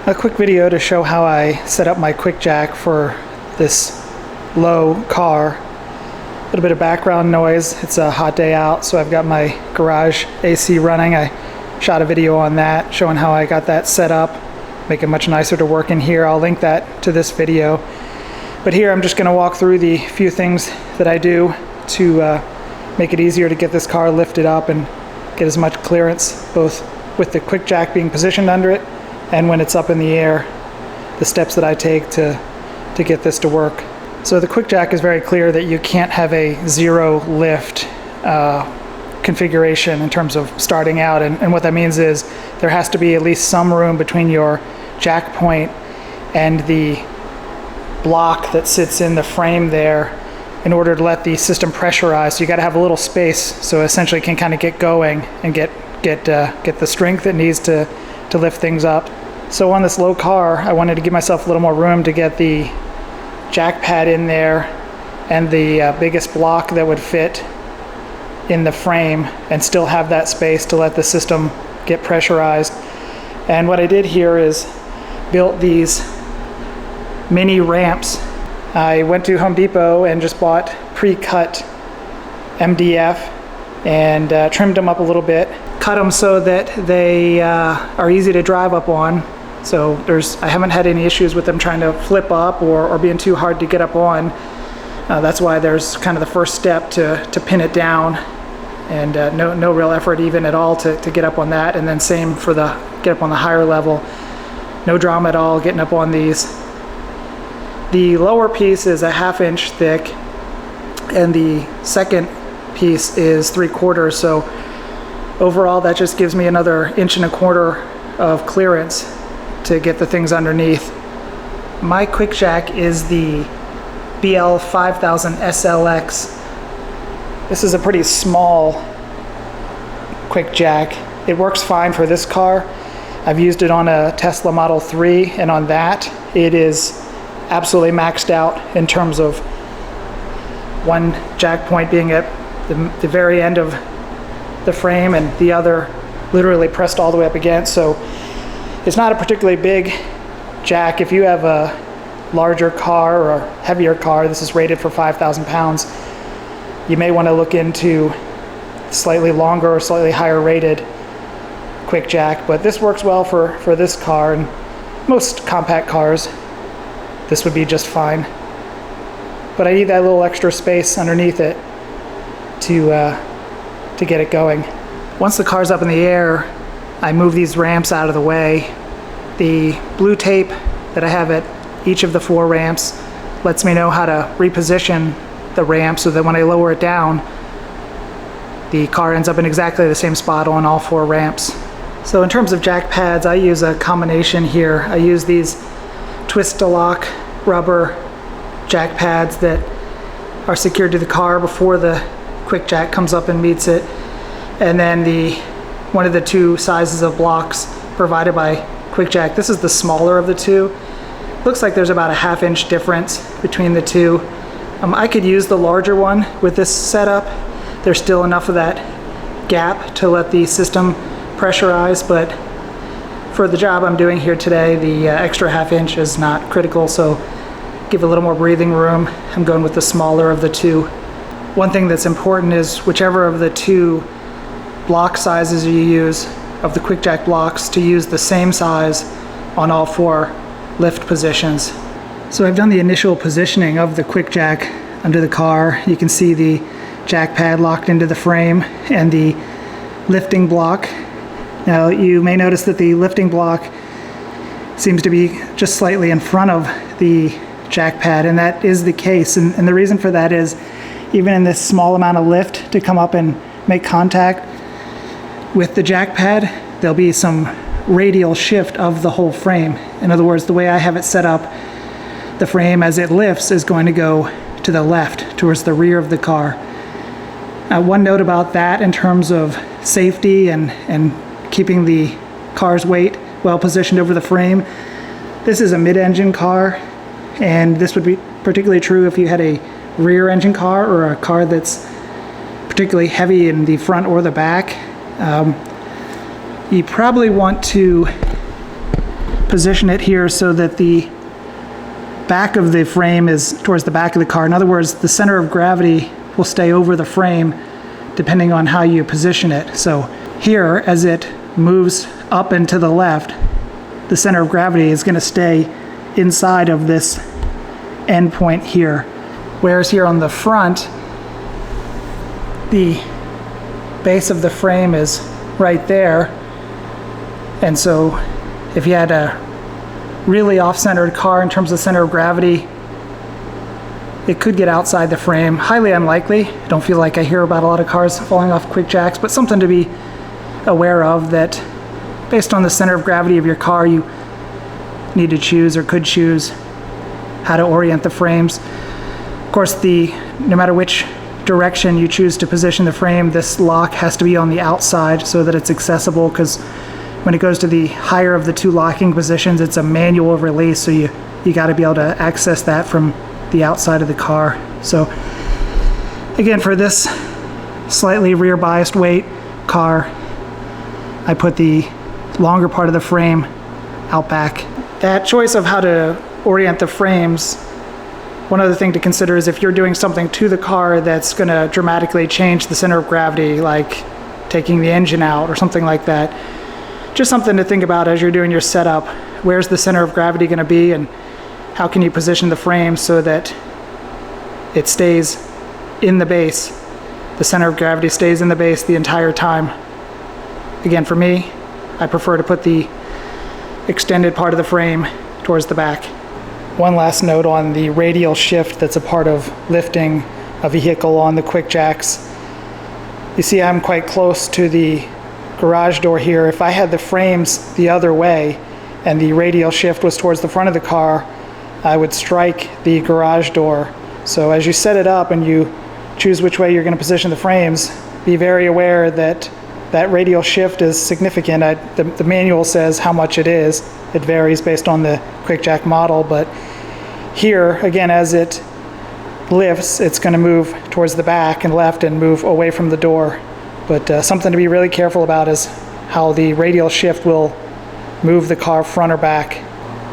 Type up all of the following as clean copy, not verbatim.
A quick video to show how I set up my QuickJack for this low car. A little bit of background noise. It's a hot day out, so I've got my garage AC running. I shot a video on that showing how I got that set up, make it much nicer to work in here. I'll link that to this video. But here I'm just going to walk through the few things that I do to make it easier to get this car lifted up and get as much clearance, both with the QuickJack being positioned under it and when it's up in the air, the steps that I take to get this to work. So the QuickJack is very clear that you can't have a zero lift configuration in terms of starting out, and what that means is there has to be at least some room between your jack point and the block that sits in the frame there in order to let the system pressurize. So you got to have a little space so essentially it can kind of get going and get the strength it needs to lift things up. So on this low car, I wanted to give myself a little more room to get the jack pad in there and the biggest block that would fit in the frame and still have that space to let the system get pressurized. And what I did here is built these mini ramps. I went to Home Depot and just bought pre-cut MDF and trimmed them up a little bit, cut them so that they are easy to drive up on. So I haven't had any issues with them trying to flip up or being too hard to get up on. That's why there's kind of the first step to pin it down, and no real effort even at all to get up on that. And then same for the get up on the higher level. No drama at all getting up on these. The lower piece is a 1/2 inch thick and the second piece is 3/4, so overall that just gives me another 1.25 inches of clearance to get the things underneath. My QuickJack is the BL 5000 SLX. This is a pretty small QuickJack. It works fine for this car. I've used it on a Tesla Model 3, and on that it is absolutely maxed out in terms of one jack point being at the very end of the frame and the other literally pressed all the way up against. So it's not a particularly big jack. If you have a larger car or a heavier car, this is rated for 5,000 pounds, you may want to look into slightly longer or slightly higher rated QuickJack, but this works well for this car, and most compact cars this would be just fine. But I need that little extra space underneath it to get it going. Once the car's up in the air, I move these ramps out of the way. The blue tape that I have at each of the 4 ramps lets me know how to reposition the ramp so that when I lower it down, the car ends up in exactly the same spot on all 4 ramps. So in terms of jack pads, I use a combination here. I use these twist-to-lock rubber jack pads that are secured to the car before the QuickJack comes up and meets it, and then one of the 2 sizes of blocks provided by QuickJack. This is the smaller of the 2. Looks like there's about a 1/2 inch difference between the 2. I could use the larger one with this setup. There's still enough of that gap to let the system pressurize, but for the job I'm doing here today, the extra 1/2 inch is not critical, so give a little more breathing room. I'm going with the smaller of the 2. One thing that's important is whichever of the 2 block sizes you use of the QuickJack blocks, to use the same size on all 4 lift positions. So I've done the initial positioning of the QuickJack under the car. You can see the jack pad locked into the frame and the lifting block. Now you may notice that the lifting block seems to be just slightly in front of the jack pad, and that is the case. And the reason for that is even in this small amount of lift to come up and make contact with the jack pad, there'll be some radial shift of the whole frame. In other words, the way I have it set up, the frame as it lifts is going to go to the left, towards the rear of the car. One note about that in terms of safety and keeping the car's weight well positioned over the frame, this is a mid-engine car, and this would be particularly true if you had a rear engine car or a car that's particularly heavy in the front or the back. You probably want to position it here so that the back of the frame is towards the back of the car. In other words, the center of gravity will stay over the frame depending on how you position it. So here, as it moves up and to the left, the center of gravity is going to stay inside of this end point here. Whereas here on the front, the base of the frame is right there. And so if you had a really off-centered car in terms of center of gravity, it could get outside the frame. Highly unlikely. I don't feel like I hear about a lot of cars falling off QuickJacks, but something to be aware of, that based on the center of gravity of your car, you need to choose or could choose how to orient the frames. Of course, no matter which direction you choose to position the frame, this lock has to be on the outside so that it's accessible, because when it goes to the higher of the two locking positions, it's a manual release, so you got to be able to access that from the outside of the car. So again, for this slightly rear biased weight car, I put the longer part of the frame out back. That choice of how to orient the frames, one other thing to consider is if you're doing something to the car that's going to dramatically change the center of gravity, like taking the engine out or something like that. Just something to think about as you're doing your setup. Where's the center of gravity going to be, and how can you position the frame so that it stays in the base? The center of gravity stays in the base the entire time. Again, for me, I prefer to put the extended part of the frame towards the back. One last note on the radial shift that's a part of lifting a vehicle on the QuickJacks. You see I'm quite close to the garage door here. If I had the frames the other way and the radial shift was towards the front of the car, I would strike the garage door. So as you set it up and you choose which way you're going to position the frames, be very aware that that radial shift is significant. The manual says how much it is. It varies based on the QuickJack model, but here, again, as it lifts, it's going to move towards the back and left and move away from the door. But something to be really careful about is how the radial shift will move the car front or back.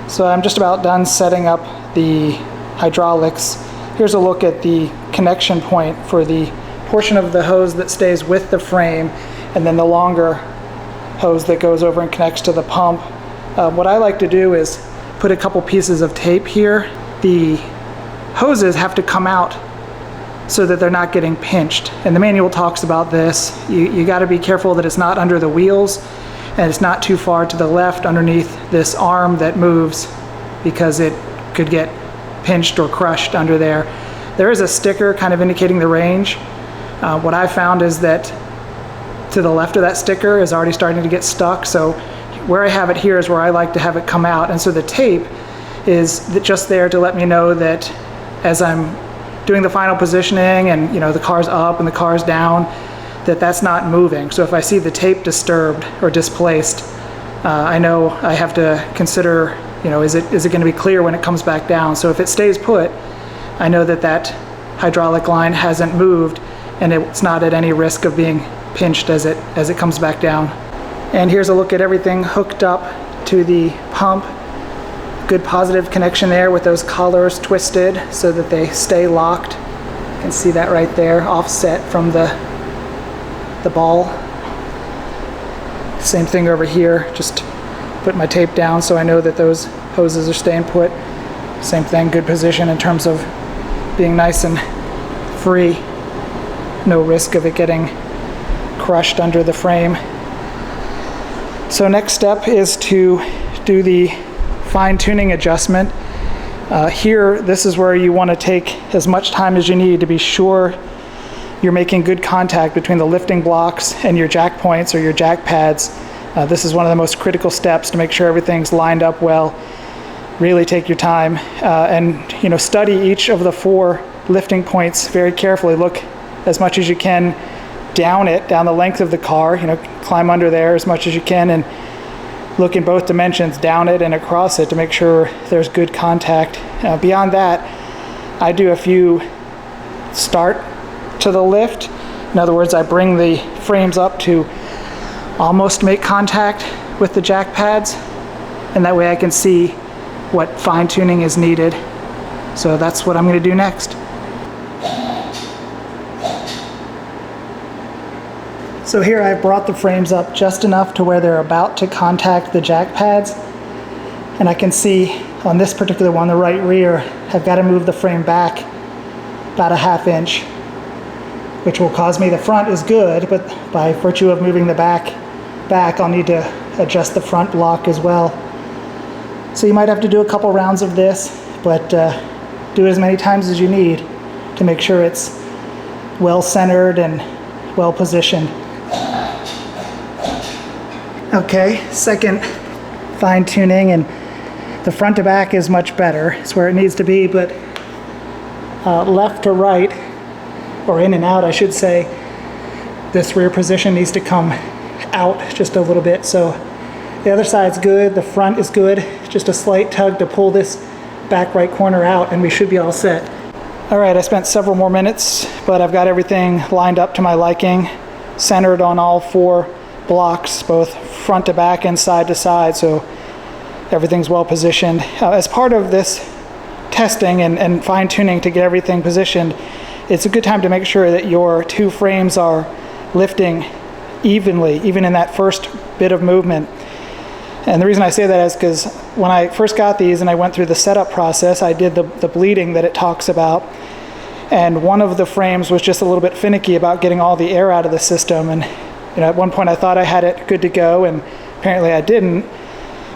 So I'm just about done setting up the hydraulics. Here's a look at the connection point for the portion of the hose that stays with the frame, and then the longer hose that goes over and connects to the pump. What I like to do is put a couple pieces of tape here. The hoses have to come out so that they're not getting pinched. And the manual talks about this. You got to be careful that it's not under the wheels and it's not too far to the left underneath this arm that moves, because it could get pinched or crushed under there. There is a sticker kind of indicating the range. What I found is that to the left of that sticker is already starting to get stuck, so where I have it here is where I like to have it come out. And so the tape is just there to let me know that as I'm doing the final positioning and the car's up and the car's down, that's not moving. So if I see the tape disturbed or displaced, I know I have to consider, is it going to be clear when it comes back down? So if it stays put, I know that hydraulic line hasn't moved and it's not at any risk of being pinched as it comes back down. And here's a look at everything hooked up to the pump. Good positive connection there with those collars twisted so that they stay locked. You can see that right there, offset from the ball. Same thing over here, just put my tape down so I know that those hoses are staying put. Same thing, good position in terms of being nice and free. No risk of it getting crushed under the frame. So next step is to do the fine-tuning adjustment. Here, this is where you want to take as much time as you need to be sure you're making good contact between the lifting blocks and your jack points or your jack pads. This is one of the most critical steps to make sure everything's lined up well. Really take your time and study each of the 4 lifting points very carefully. Look as much as you can down the length of the car, climb under there as much as you can and look in both dimensions, down it and across it, to make sure there's good contact. Beyond that, I do a few start to the lift. In other words, I bring the frames up to almost make contact with the jack pads, and that way I can see what fine tuning is needed. So that's what I'm going to do next. So here I've brought the frames up just enough to where they're about to contact the jack pads, and I can see on this particular one, the right rear, I've got to move the frame back about a ½ inch, which will cause me, the front is good, but by virtue of moving the back, I'll need to adjust the front block as well. So you might have to do a couple rounds of this, but do it as many times as you need to make sure it's well centered and well positioned. Okay, second fine tuning, and the front to back is much better. It's where it needs to be, but left to right, or in and out I should say, this rear position needs to come out just a little bit. So the other side's good, the front is good, just a slight tug to pull this back right corner out and we should be all set. All right, I spent several more minutes, but I've got everything lined up to my liking, centered on all 4 blocks, both front to back and side to side, so everything's well positioned. As part of this testing and fine tuning to get everything positioned, it's a good time to make sure that your 2 frames are lifting evenly, even in that first bit of movement. And the reason I say that is because when I first got these and I went through the setup process, I did the bleeding that it talks about, and one of the frames was just a little bit finicky about getting all the air out of the system. And at one point I thought I had it good to go, and apparently I didn't,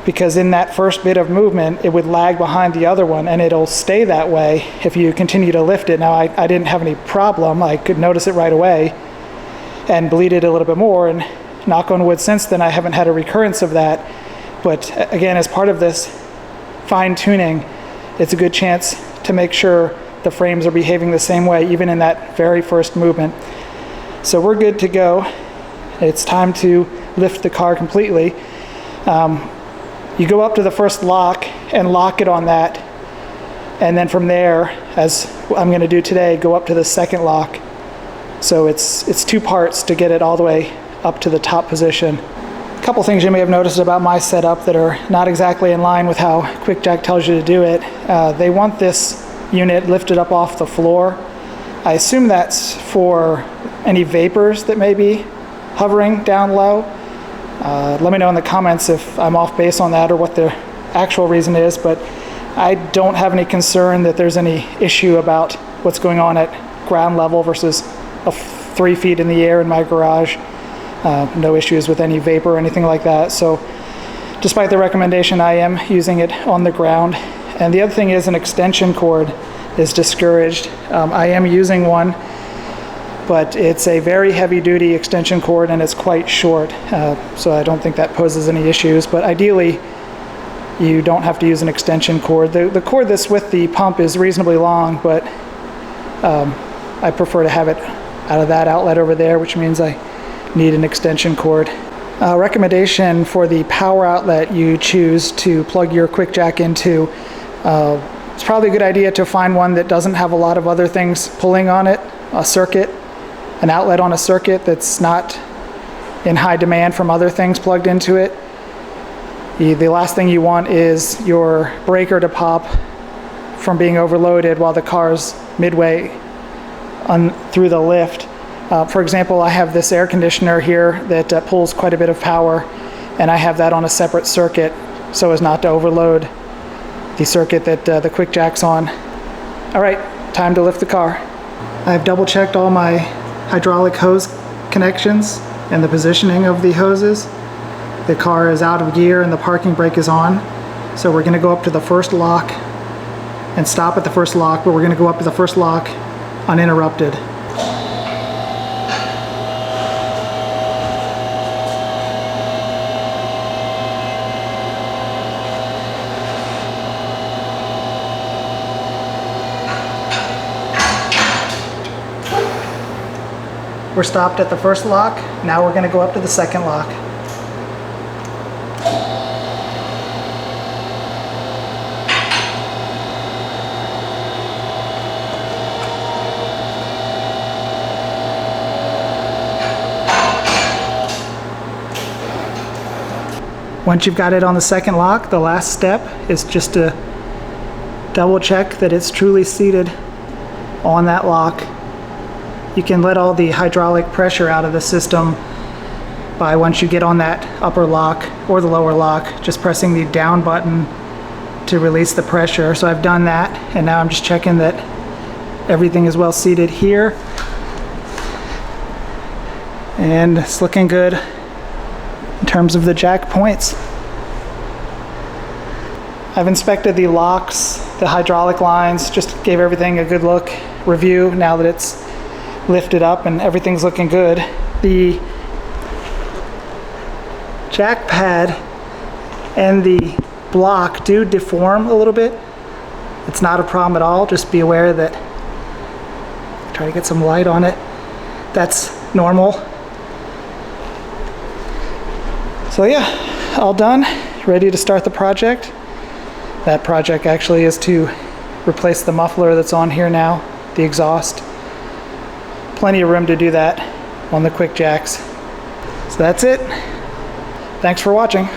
because in that first bit of movement it would lag behind the other one, and it'll stay that way if you continue to lift it. Now I didn't have any problem, I could notice it right away and bleed it a little bit more, and knock on wood, since then I haven't had a recurrence of that. But again, as part of this fine tuning, it's a good chance to make sure the frames are behaving the same way even in that very first movement. So we're good to go. It's time to lift the car completely. You go up to the first lock and lock it on that, and then from there, as I'm going to do today, go up to the second lock. So it's 2 parts to get it all the way up to the top position. A couple things you may have noticed about my setup that are not exactly in line with how QuickJack tells you to do it. They want this unit lifted up off the floor. I assume that's for any vapors that may be hovering down low. Let me know in the comments if I'm off base on that or what the actual reason is, but I don't have any concern that there's any issue about what's going on at ground level versus 3 feet in the air in my garage. No issues with any vapor or anything like that. So despite the recommendation, I am using it on the ground. And the other thing is, an extension cord is discouraged. I am using one, but it's a very heavy duty extension cord and it's quite short. So I don't think that poses any issues, but ideally you don't have to use an extension cord. The cord that's with the pump is reasonably long, but I prefer to have it out of that outlet over there, which means I need an extension cord. Recommendation for the power outlet you choose to plug your QuickJack into. It's probably a good idea to find one that doesn't have a lot of other things pulling on it, a circuit, an outlet on a circuit that's not in high demand from other things plugged into it. The last thing you want is your breaker to pop from being overloaded while the car's midway through the lift. For example, I have this air conditioner here that pulls quite a bit of power, and I have that on a separate circuit so as not to overload the circuit that the QuickJack's on. All right, time to lift the car. I've double checked all my hydraulic hose connections and the positioning of the hoses. The car is out of gear and the parking brake is on. So we're gonna go up to the first lock and stop at the first lock, but we're gonna go up to the first lock uninterrupted. We're stopped at the first lock. Now we're going to go up to the second lock. Once you've got it on the second lock, the last step is just to double check that it's truly seated on that lock. You can let all the hydraulic pressure out of the system by, once you get on that upper lock or the lower lock, just pressing the down button to release the pressure. So I've done that, and now I'm just checking that everything is well seated here. And it's looking good in terms of the jack points. I've inspected the locks, the hydraulic lines, just gave everything a good look, review now that it's lifted up and everything's looking good. The jack pad and the block do deform a little bit. It's not a problem at all. Just be aware that, try to get some light on it, that's normal. So yeah, all done, ready to start the project. That project actually is to replace the muffler that's on here now, the exhaust. Plenty of room to do that on the QuickJacks. So that's it. Thanks for watching.